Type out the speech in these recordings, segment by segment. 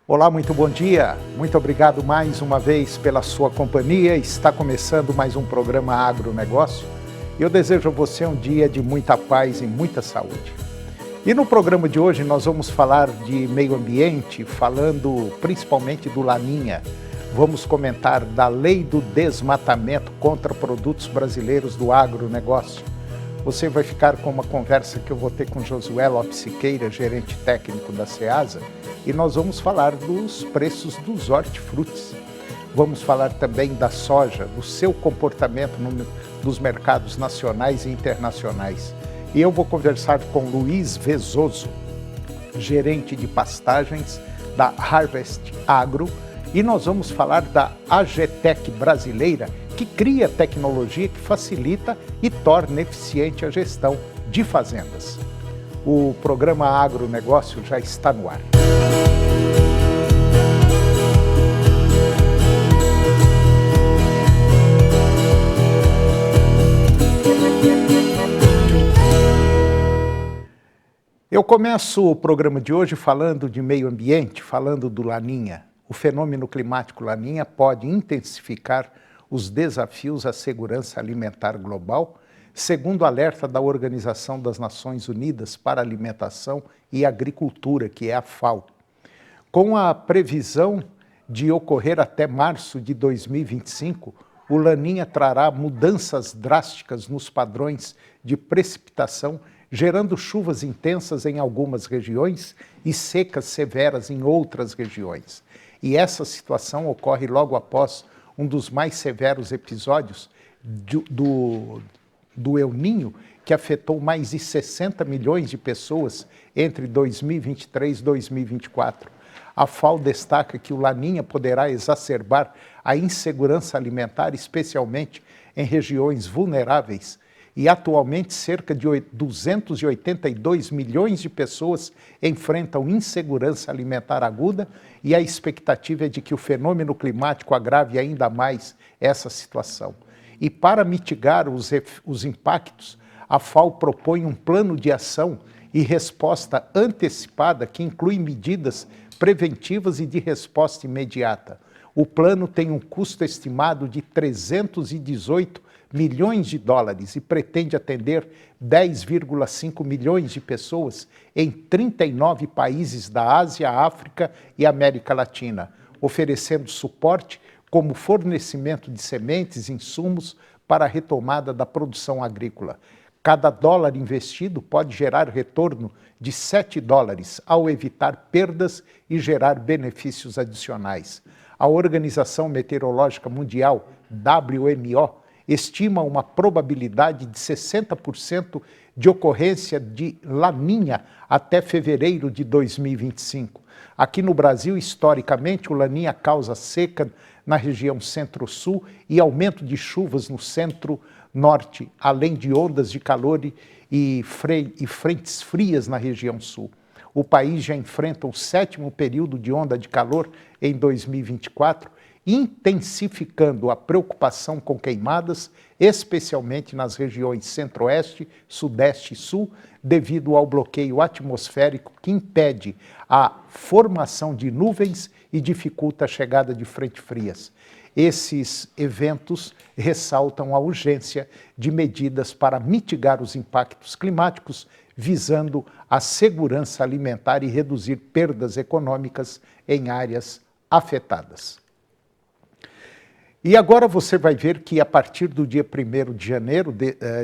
Olá, muito bom dia. Muito obrigado mais uma vez pela sua companhia. Está começando mais um programa Agronegócio. E eu desejo a você um dia de muita paz e muita saúde. E no programa de hoje nós vamos falar de meio ambiente, falando principalmente do Laninha. Vamos comentar da lei do desmatamento contra produtos brasileiros do agronegócio. Você vai ficar com uma conversa que eu vou ter com Josué Lopes Siqueira, gerente técnico da Ceasa, e nós vamos falar dos preços dos hortifrutis. Vamos falar também da soja, do seu comportamento nos mercados nacionais e internacionais. E eu vou conversar com Luiz Vezoso, gerente de pastagens da Harvest Agro, e nós vamos falar da AGTEC brasileira, que cria tecnologia que facilita e torna eficiente a gestão de fazendas. O programa Agronegócio já está no ar. Eu começo o programa de hoje falando de meio ambiente, falando do Laninha. O fenômeno climático Laninha pode intensificar os desafios à segurança alimentar global, segundo o alerta da Organização das Nações Unidas para a Alimentação e Agricultura, que é a FAO. Com a previsão de ocorrer até março de 2025, o Laninha trará mudanças drásticas nos padrões de precipitação, gerando chuvas intensas em algumas regiões e secas severas em outras regiões. E essa situação ocorre logo após um dos mais severos episódios do El Niño, que afetou mais de 60 milhões de pessoas entre 2023 e 2024. A FAO destaca que o Laninha poderá exacerbar a insegurança alimentar, especialmente em regiões vulneráveis, e atualmente cerca de 282 milhões de pessoas enfrentam insegurança alimentar aguda, e a expectativa é de que o fenômeno climático agrave ainda mais essa situação. E para mitigar os impactos, a FAO propõe um plano de ação e resposta antecipada que inclui medidas preventivas e de resposta imediata. O plano tem um custo estimado de 318 milhões de dólares e pretende atender 10,5 milhões de pessoas em 39 países da Ásia, África e América Latina, oferecendo suporte como fornecimento de sementes e insumos para a retomada da produção agrícola. Cada dólar investido pode gerar retorno de 7 dólares ao evitar perdas e gerar benefícios adicionais. A Organização Meteorológica Mundial, WMO, estima uma probabilidade de 60% de ocorrência de Laninha até fevereiro de 2025. Aqui no Brasil, historicamente, o Laninha causa seca na região centro-sul e aumento de chuvas no centro-norte, além de ondas de calor e frentes frias na região sul. O país já enfrenta o 7º período de onda de calor em 2024, intensificando a preocupação com queimadas, especialmente nas regiões centro-oeste, sudeste e sul, devido ao bloqueio atmosférico que impede a formação de nuvens e dificulta a chegada de frentes frias. Esses eventos ressaltam a urgência de medidas para mitigar os impactos climáticos, visando a segurança alimentar e reduzir perdas econômicas em áreas afetadas. E agora você vai ver que a partir do dia 1º de janeiro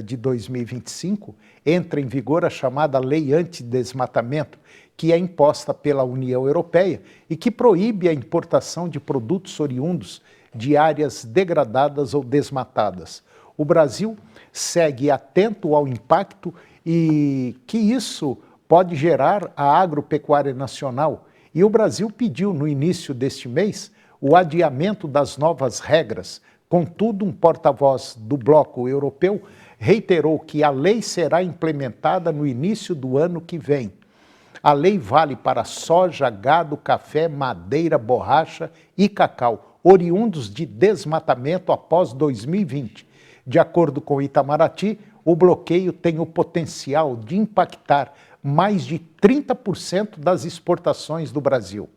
de 2025, entra em vigor a chamada Lei Antidesmatamento, que é imposta pela União Europeia e que proíbe a importação de produtos oriundos de áreas degradadas ou desmatadas. O Brasil segue atento ao impacto e que isso pode gerar à agropecuária nacional. E o Brasil pediu no início deste mês o adiamento das novas regras. Contudo, um porta-voz do bloco europeu reiterou que a lei será implementada no início do ano que vem. A lei vale para soja, gado, café, madeira, borracha e cacau, oriundos de desmatamento após 2020. De acordo com Itamaraty, o bloqueio tem o potencial de impactar mais de 30% das exportações do Brasil.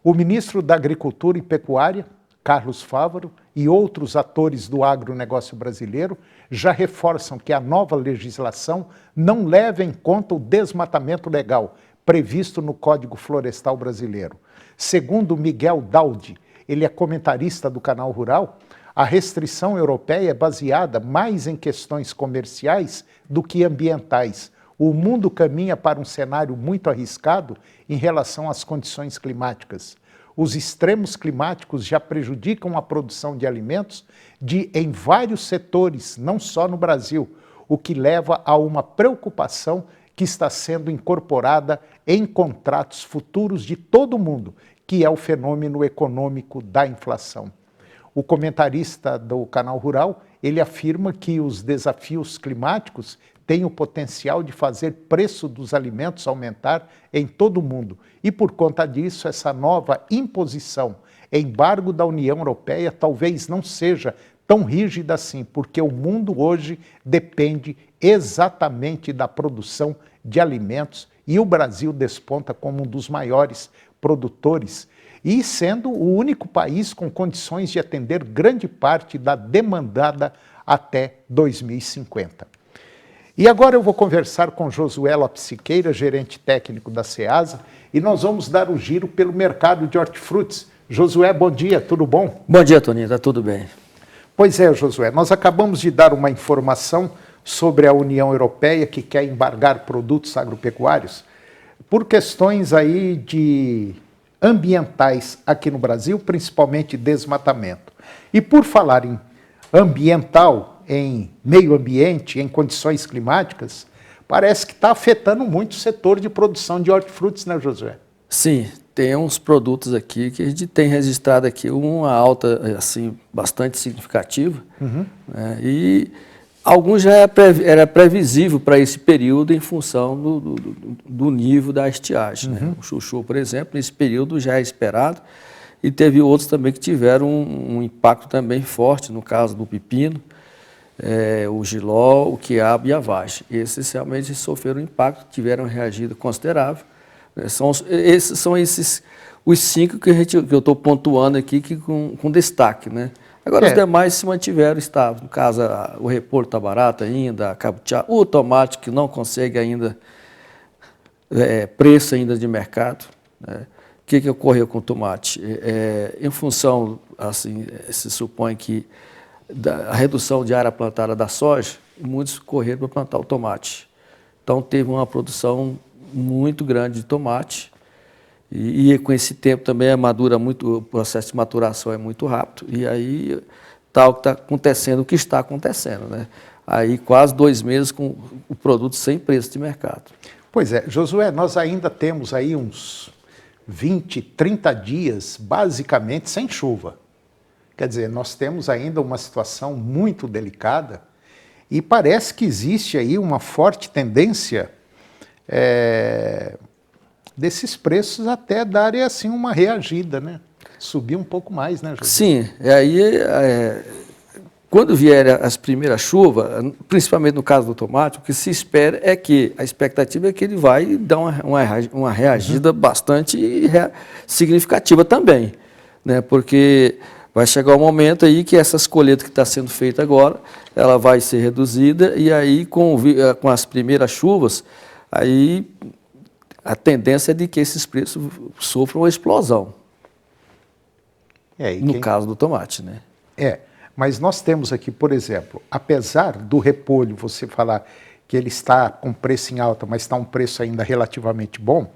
O ministro da Agricultura e Pecuária, Carlos Fávaro, e outros atores do agronegócio brasileiro já reforçam que a nova legislação não leva em conta o desmatamento legal previsto no Código Florestal Brasileiro. Segundo Miguel Daldi, ele é comentarista do Canal Rural, a restrição europeia é baseada mais em questões comerciais do que ambientais. O mundo caminha para um cenário muito arriscado em relação às condições climáticas. Os extremos climáticos já prejudicam a produção de alimentos em vários setores, não só no Brasil, o que leva a uma preocupação que está sendo incorporada em contratos futuros de todo o mundo, que é o fenômeno econômico da inflação. O comentarista do Canal Rural, ele afirma que os desafios climáticos têm o potencial de fazer preço dos alimentos aumentar em todo o mundo. E por conta disso, essa nova imposição, embargo da União Europeia, talvez não seja tão rígida assim, porque o mundo hoje depende exatamente da produção de alimentos e o Brasil desponta como um dos maiores produtores e sendo o único país com condições de atender grande parte da demandada até 2050. E agora eu vou conversar com Josué Lopes Siqueira, gerente técnico da Ceasa, e nós vamos dar o giro pelo mercado de hortifrutis. Josué, bom dia, tudo bom? Bom dia, Toninho, tá tudo bem. Pois é, Josué, nós acabamos de dar uma informação sobre a União Europeia que quer embargar produtos agropecuários por questões aí de ambientais aqui no Brasil, principalmente desmatamento. E por falar em ambiental, em meio ambiente, em condições climáticas, parece que está afetando muito o setor de produção de hortifrutis, né, Josué? Sim, tem uns produtos aqui que a gente tem registrado aqui uma alta assim bastante significativa, né, e alguns já era previsível para esse período em função do nível da estiagem. Né? O chuchu, por exemplo, nesse período já é esperado, e teve outros também que tiveram um impacto também forte, no caso do pepino, o jiló, o quiabo e a vagem. Esses realmente sofreram impacto, tiveram reagido considerável. Esses são os 5 que eu estou pontuando aqui com destaque, né? Agora, os demais se mantiveram estáveis. No caso, o repolho está barato ainda, a cabuchá, o tomate que não consegue ainda preço ainda de mercado. Né? O que ocorreu com o tomate? Em função, assim, se supõe que a redução de área plantada da soja, muitos correram para plantar o tomate. Então, teve uma produção muito grande de tomate. E com esse tempo também o processo de maturação é muito rápido. E aí está o que está acontecendo, né? Aí quase 2 meses com o produto sem preço de mercado. Pois é, Josué, nós ainda temos aí uns 20, 30 dias basicamente sem chuva. Quer dizer, nós temos ainda uma situação muito delicada e parece que existe aí uma forte tendência desses preços até darem assim uma reagida, né? Subir um pouco mais, né, José? Sim, quando vier as primeiras chuvas, principalmente no caso do tomate, o que se espera é que, a expectativa é que ele vai dar uma reagida bastante significativa também, né? Porque vai chegar um momento aí que essas colheitas que está sendo feita agora, ela vai ser reduzida e aí com as primeiras chuvas, aí a tendência é de que esses preços sofram uma explosão. No caso do tomate, né? Mas nós temos aqui, por exemplo, apesar do repolho, você falar que ele está com preço em alta, mas está um preço ainda relativamente bom,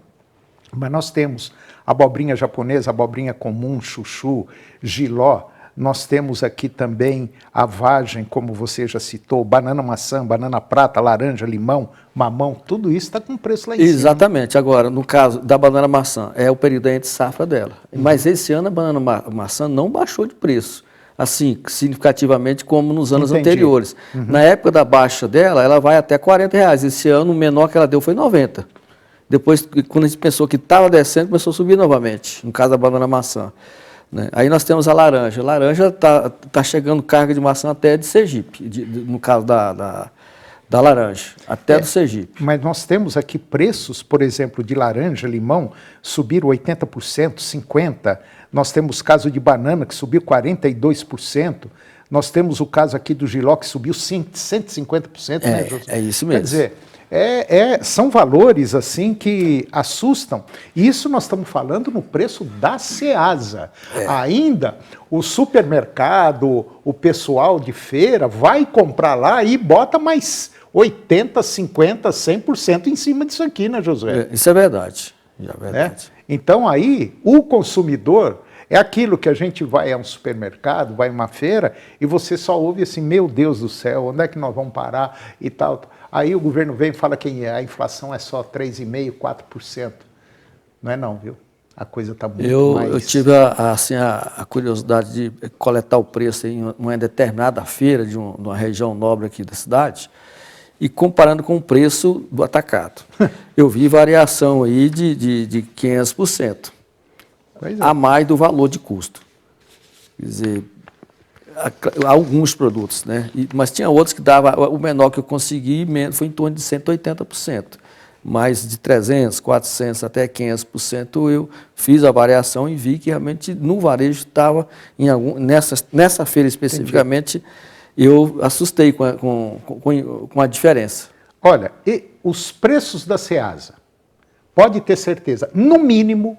mas nós temos abobrinha japonesa, abobrinha comum, chuchu, jiló, nós temos aqui também a vagem, como você já citou, banana maçã, banana prata, laranja, limão, mamão, tudo isso está com preço lá em cima. Exatamente. Agora, no caso da banana maçã, é o período entre safra dela. Mas esse ano a banana maçã não baixou de preço, assim, significativamente como nos anos anteriores. Na época da baixa dela, ela vai até R$40. Esse ano, o menor que ela deu foi 90. Depois, quando a gente pensou que estava descendo, começou a subir novamente, no caso da banana maçã. Né? Aí nós temos a laranja. A laranja está chegando carga de maçã até de Sergipe, no caso da laranja, até do Sergipe. Mas nós temos aqui preços, por exemplo, de laranja, limão, subiram 80%, 50%. Nós temos caso de banana que subiu 42%. Nós temos o caso aqui do jiló que subiu 150%, né, José? É isso mesmo. Quer dizer, são valores assim que assustam. E isso nós estamos falando no preço da Ceasa. Ainda o supermercado, o pessoal de feira vai comprar lá e bota mais 80%, 50%, 100% em cima disso aqui, né, Josué? Isso é verdade. É verdade. Então aí o consumidor é aquilo que a gente vai a um supermercado, vai a uma feira e você só ouve assim, meu Deus do céu, onde é que nós vamos parar e tal. Aí o governo vem e fala que a inflação é só 3,5%, 4%. Não é não, viu? A coisa está muito mais... Eu tive a curiosidade de coletar o preço em uma determinada feira de uma região nobre aqui da cidade e comparando com o preço do atacado. Eu vi variação aí de 500%. A mais do valor de custo. Quer dizer, alguns produtos, né? Mas tinha outros que dava, o menor que eu consegui foi em torno de 180%. Mais de 300%, 400%, até 500% eu fiz a variação e vi que realmente no varejo estava, nessa feira especificamente, eu assustei com a diferença. Olha, e os preços da Ceasa, pode ter certeza, no mínimo,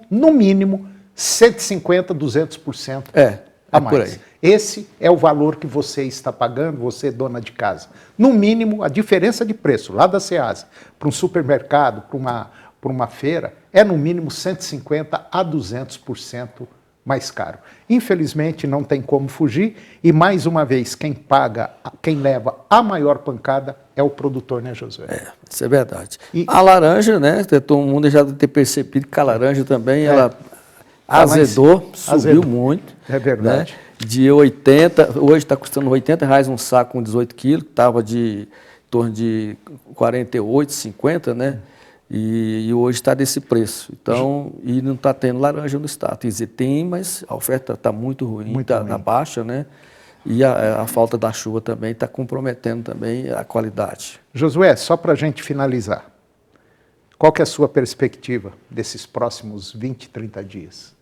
150%, 200% a mais. Por aí. Esse é o valor que você está pagando, você dona de casa. No mínimo, a diferença de preço lá da Ceasa para um supermercado, para uma feira, é no mínimo 150% a 200% mais caro. Infelizmente, não tem como fugir e, mais uma vez, quem leva a maior pancada é o produtor, né, Josué? Isso é verdade. A laranja, né, todo mundo já deve ter percebido que a laranja também, ela subiu muito. É verdade. Né? De 80, hoje está custando R$80 um saco com 18 quilos, estava em torno de 48, 50, né? E hoje está desse preço. Então, e não está tendo laranja no estado. Quer dizer, tem, mas a oferta está muito ruim, está na baixa, né? E a falta da chuva também está comprometendo também a qualidade. Josué, só para a gente finalizar, qual que é a sua perspectiva desses próximos 20, 30 dias?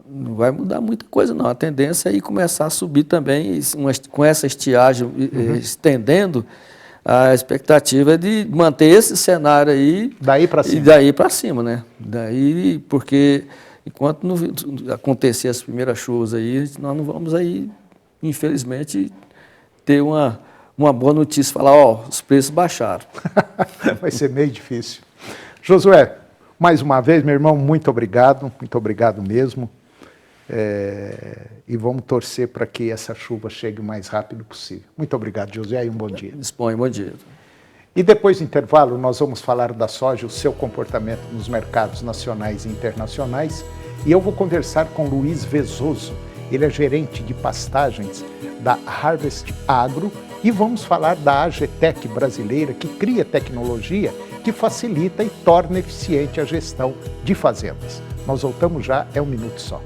Não vai mudar muita coisa, não. A tendência é ir começar a subir também, com essa estiagem estendendo, a expectativa é de manter esse cenário aí. Daí para cima. E daí para cima, né? Daí, porque enquanto não acontecer as primeiras chuvas aí, nós não vamos aí, infelizmente, ter uma boa notícia, falar, os preços baixaram. Vai ser meio difícil. Josué, mais uma vez, meu irmão, muito obrigado mesmo. E vamos torcer para que essa chuva chegue o mais rápido possível. Muito obrigado, José, e um bom dia. Dispõe, bom dia. E depois do intervalo, nós vamos falar da soja, o seu comportamento nos mercados nacionais e internacionais. E eu vou conversar com Luiz Vezoso, ele é gerente de pastagens da Harvest Agro, e vamos falar da AGTEC brasileira, que cria tecnologia que facilita e torna eficiente a gestão de fazendas. Nós voltamos já, é um minuto só.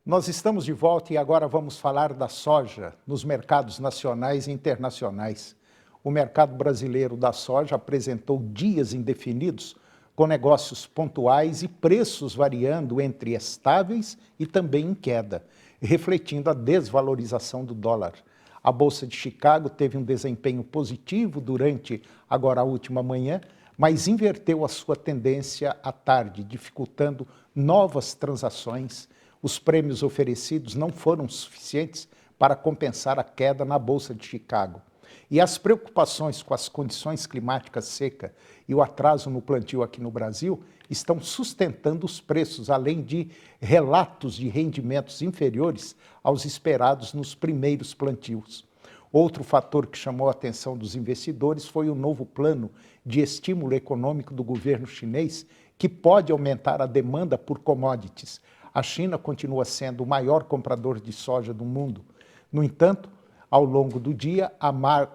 Nós estamos de volta e agora vamos falar da soja nos mercados nacionais e internacionais. O mercado brasileiro da soja apresentou dias indefinidos, com negócios pontuais e preços variando entre estáveis e também em queda, refletindo a desvalorização do dólar. A Bolsa de Chicago teve um desempenho positivo durante agora a última manhã, mas inverteu a sua tendência à tarde, dificultando novas transações. Os prêmios oferecidos não foram suficientes para compensar a queda na Bolsa de Chicago. E as preocupações com as condições climáticas secas e o atraso no plantio aqui no Brasil estão sustentando os preços, além de relatos de rendimentos inferiores aos esperados nos primeiros plantios. Outro fator que chamou a atenção dos investidores foi o novo plano de estímulo econômico do governo chinês, que pode aumentar a demanda por commodities. A China continua sendo o maior comprador de soja do mundo. No entanto, ao longo do dia,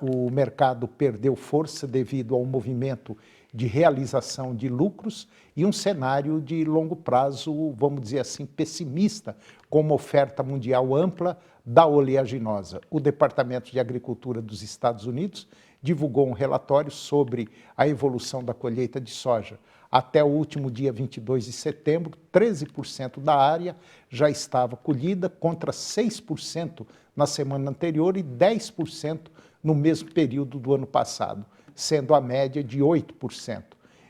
o mercado perdeu força devido ao movimento de realização de lucros e um cenário de longo prazo, vamos dizer assim, pessimista, com uma oferta mundial ampla da oleaginosa. O Departamento de Agricultura dos Estados Unidos divulgou um relatório sobre a evolução da colheita de soja. Até o último dia 22 de setembro, 13% da área já estava colhida, contra 6% na semana anterior e 10% no mesmo período do ano passado, sendo a média de 8%.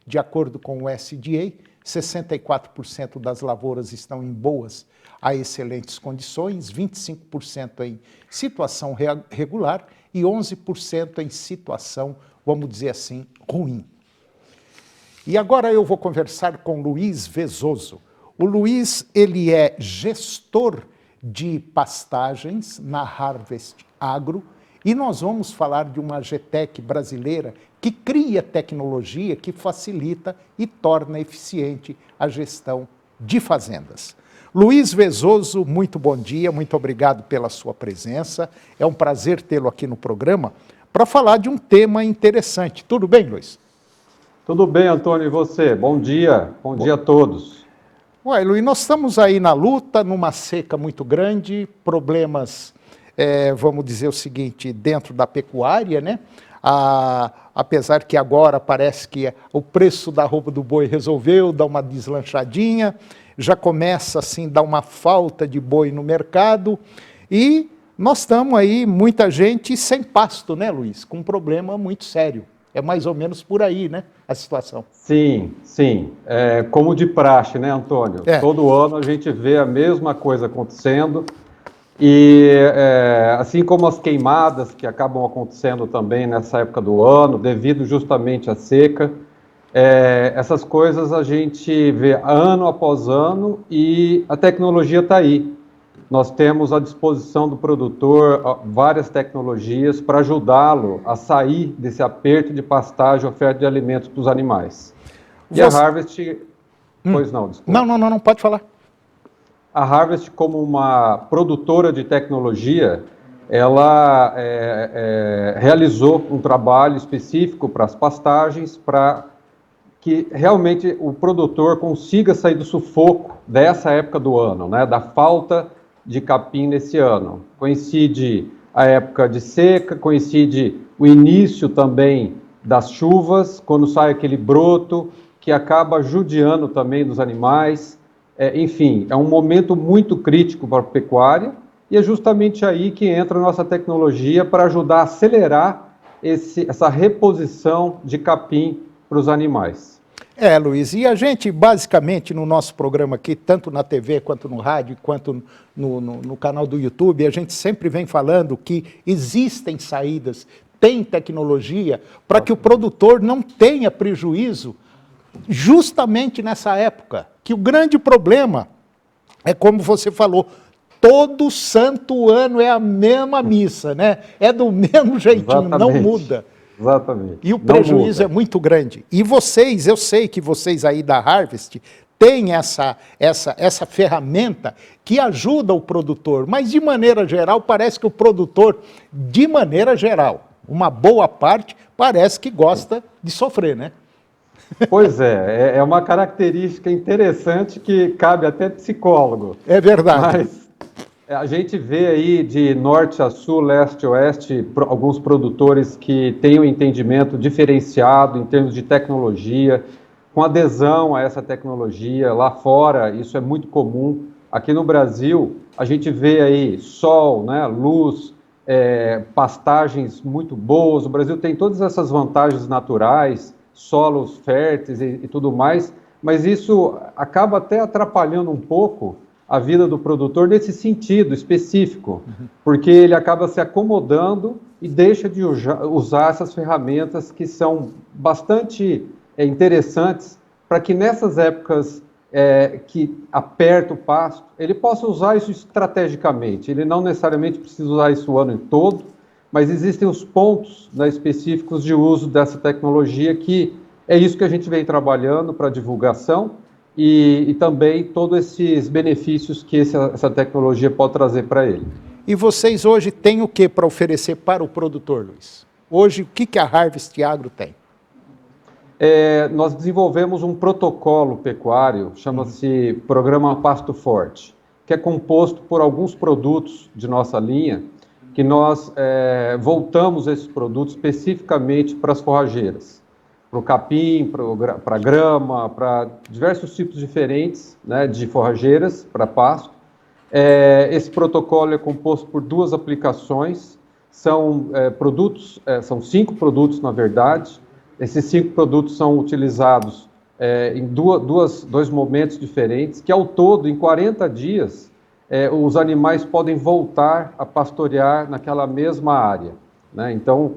De acordo com o USDA, 64% das lavouras estão em boas a excelentes condições, 25% em situação regular e 11% em situação, vamos dizer assim, ruim. E agora eu vou conversar com Luiz Vezoso. O Luiz, ele é gestor de pastagens na Harvest Agro e nós vamos falar de uma AgTech brasileira que cria tecnologia que facilita e torna eficiente a gestão de fazendas. Luiz Vezoso, muito bom dia, muito obrigado pela sua presença. É um prazer tê-lo aqui no programa para falar de um tema interessante. Tudo bem, Luiz? Tudo bem, Antônio, e você? Bom dia a todos. Ué, Luiz, nós estamos aí na luta, numa seca muito grande, problemas, vamos dizer o seguinte, dentro da pecuária, né? Apesar que agora parece que o preço da roupa do boi resolveu dar uma deslanchadinha, já começa assim a dar uma falta de boi no mercado e nós estamos aí, muita gente sem pasto, né, Luiz? Com um problema muito sério. É mais ou menos por aí, né, a situação. Sim. Como de praxe, né, Antônio? Todo ano a gente vê a mesma coisa acontecendo e assim como as queimadas que acabam acontecendo também nessa época do ano, devido justamente à seca, essas coisas a gente vê ano após ano e a tecnologia está aí. Nós temos à disposição do produtor várias tecnologias para ajudá-lo a sair desse aperto de pastagem, oferta de alimentos para os animais. E a Harvest... Pois não, desculpa. Não, pode falar. A Harvest, como uma produtora de tecnologia, ela realizou um trabalho específico para as pastagens, para que realmente o produtor consiga sair do sufoco dessa época do ano, né, da falta de capim nesse ano. Coincide a época de seca, coincide o início também das chuvas, quando sai aquele broto que acaba judiando também dos animais. Enfim, é um momento muito crítico para a pecuária e é justamente aí que entra a nossa tecnologia para ajudar a acelerar essa reposição de capim para os animais. Luiz, e a gente basicamente no nosso programa aqui, tanto na TV quanto no rádio, quanto no canal do YouTube, a gente sempre vem falando que existem saídas, tem tecnologia para que o produtor não tenha prejuízo justamente nessa época, que o grande problema é como você falou, todo santo ano é a mesma missa, né? É do mesmo jeitinho, exatamente, não muda. Exatamente. E o prejuízo é muito grande. E vocês, eu sei que vocês aí da Harvest têm essa ferramenta que ajuda o produtor, mas de maneira geral, parece que o produtor, de maneira geral, uma boa parte, parece que gosta de sofrer, né? Pois é uma característica interessante que cabe até psicólogo. É verdade. Mas a gente vê aí de norte a sul, leste a oeste, alguns produtores que têm um entendimento diferenciado em termos de tecnologia, com adesão a essa tecnologia. Lá fora, isso é muito comum. Aqui no Brasil, a gente vê aí sol, né, luz, pastagens muito boas. O Brasil tem todas essas vantagens naturais, solos férteis e tudo mais, mas isso acaba até atrapalhando um pouco a vida do produtor nesse sentido específico, porque ele acaba se acomodando e deixa de usar essas ferramentas que são bastante interessantes para que nessas épocas que aperta o pasto, ele possa usar isso estrategicamente. Ele não necessariamente precisa usar isso o ano todo, mas existem os pontos, né, específicos de uso dessa tecnologia, que é isso que a gente vem trabalhando para divulgação e também todos esses benefícios que essa tecnologia pode trazer para ele. E vocês hoje têm o que para oferecer para o produtor, Luiz? Hoje, o que a Harvest Agro tem? nós desenvolvemos um protocolo pecuário, chama-se Programa Pasto Forte, que é composto por alguns produtos de nossa linha, que nós voltamos esses produtos especificamente para as forrageiras, para o capim, para a grama, para diversos tipos diferentes, né, de forrageiras para pasto. Esse protocolo é composto por 2 aplicações, são produtos, são 5 produtos na verdade. Esses 5 produtos são utilizados em dois momentos diferentes, que ao todo, em 40 dias, os animais podem voltar a pastorear naquela mesma área, né? Então,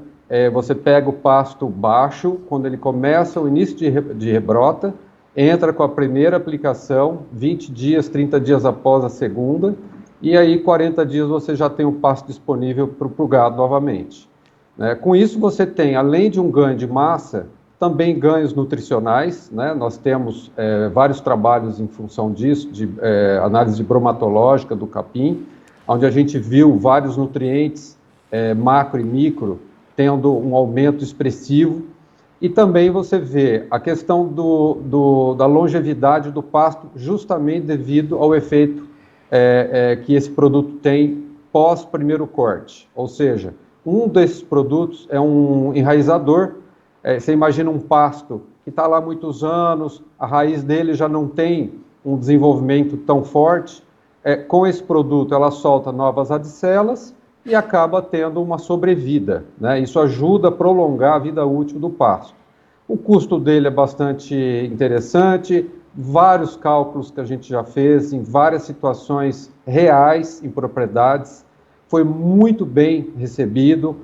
você pega o pasto baixo, quando ele começa o início de rebrota, entra com a primeira aplicação, 20 dias, 30 dias após a segunda, e aí 40 dias você já tem o pasto disponível para o gado novamente. Com isso você tem, além de um ganho de massa, também ganhos nutricionais, né? Nós temos vários trabalhos em função disso, de análise bromatológica do capim, onde a gente viu vários nutrientes, macro e micro, tendo um aumento expressivo, e também você vê a questão da longevidade do pasto, justamente devido ao efeito que esse produto tem pós primeiro corte, ou seja, um desses produtos é um enraizador. Você imagina um pasto que está lá há muitos anos, a raiz dele já não tem um desenvolvimento tão forte. Com esse produto, ela solta novas radicelas e acaba tendo uma sobrevida, né? Isso ajuda a prolongar a vida útil do pasto. O custo dele é bastante interessante, vários cálculos que a gente já fez em várias situações reais em propriedades, foi muito bem recebido.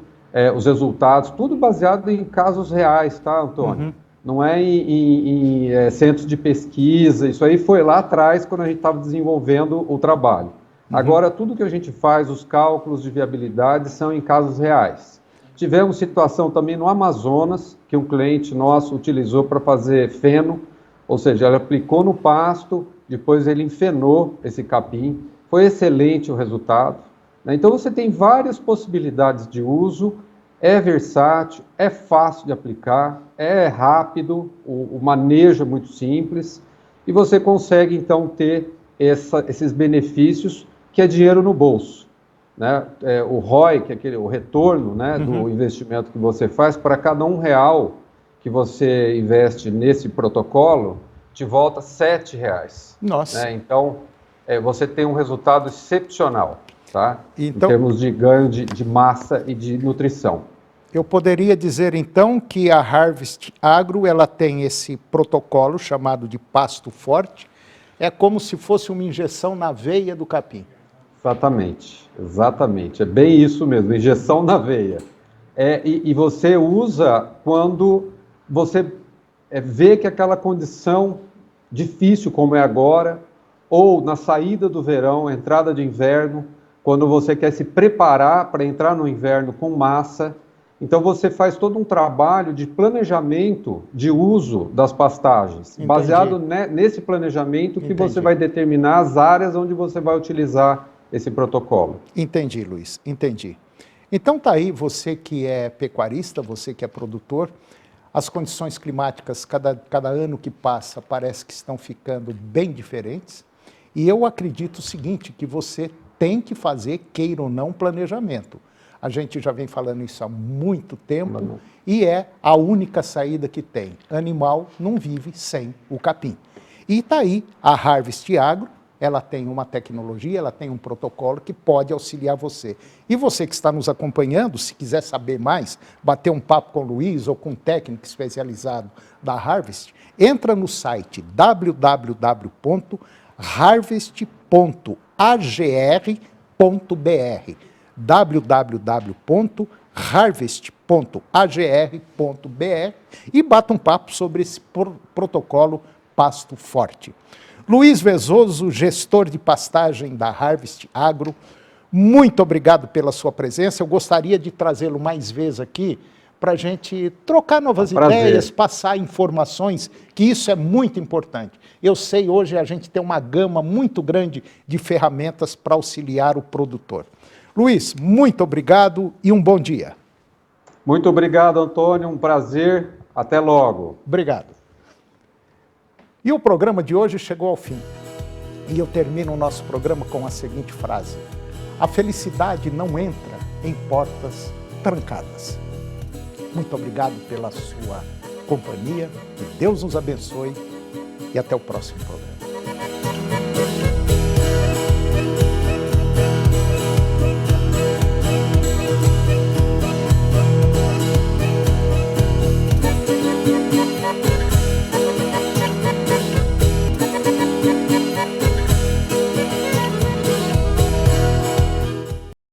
Os resultados, tudo baseado em casos reais, tá, Antônio? Uhum. Não é em centros de pesquisa, isso aí foi lá atrás, quando a gente estava desenvolvendo o trabalho. Uhum. Agora, tudo que a gente faz, os cálculos de viabilidade, são em casos reais. Tivemos situação também no Amazonas, que um cliente nosso utilizou para fazer feno, ou seja, ele aplicou no pasto, depois ele enfenou esse capim, foi excelente o resultado. Então você tem várias possibilidades de uso, é versátil, é fácil de aplicar, é rápido, o manejo é muito simples, e você consegue então ter esses benefícios, que é dinheiro no bolso, né? O ROI, que é o retorno, né, do investimento que você faz, para cada R$1 que você investe nesse protocolo, te volta R$7. Nossa! Né? Então, você tem um resultado excepcional. Tá? Então, em termos de ganho de massa e de nutrição. Eu poderia dizer, então, que a Harvest Agro ela tem esse protocolo chamado de pasto forte, é como se fosse uma injeção na veia do capim. Exatamente, exatamente. É bem isso mesmo, injeção na veia. E você usa quando você vê que aquela condição difícil, como é agora, ou na saída do verão, entrada de inverno, quando você quer se preparar para entrar no inverno com massa. Então você faz todo um trabalho de planejamento de uso das pastagens. Entendi. Baseado nesse planejamento que você vai determinar as áreas onde você vai utilizar esse protocolo. Entendi, Luiz, entendi. Então tá aí, você que é pecuarista, você que é produtor, as condições climáticas, cada ano que passa, parece que estão ficando bem diferentes. E eu acredito o seguinte, que você tem que fazer, queira ou não, planejamento. A gente já vem falando isso há muito tempo e é a única saída que tem. Animal não vive sem o capim. E está aí a Harvest Agro, ela tem uma tecnologia, ela tem um protocolo que pode auxiliar você. E você que está nos acompanhando, se quiser saber mais, bater um papo com o Luiz ou com um técnico especializado da Harvest, entra no site www.harvest.agr.br www.harvest.agr.br e bata um papo sobre esse protocolo Pasto Forte. Luiz Vezoso, gestor de pastagem da Harvest Agro, muito obrigado pela sua presença. Eu gostaria de trazê-lo mais vezes aqui para a gente trocar novas ideias, passar informações, que isso é muito importante. Eu sei, hoje a gente tem uma gama muito grande de ferramentas para auxiliar o produtor. Luiz, muito obrigado e um bom dia. Muito obrigado, Antônio, um prazer Até logo. Obrigado. E o programa de hoje chegou ao fim. E eu termino o nosso programa com a seguinte frase: a felicidade não entra em portas trancadas. Muito obrigado pela sua companhia, que Deus nos abençoe e até o próximo programa.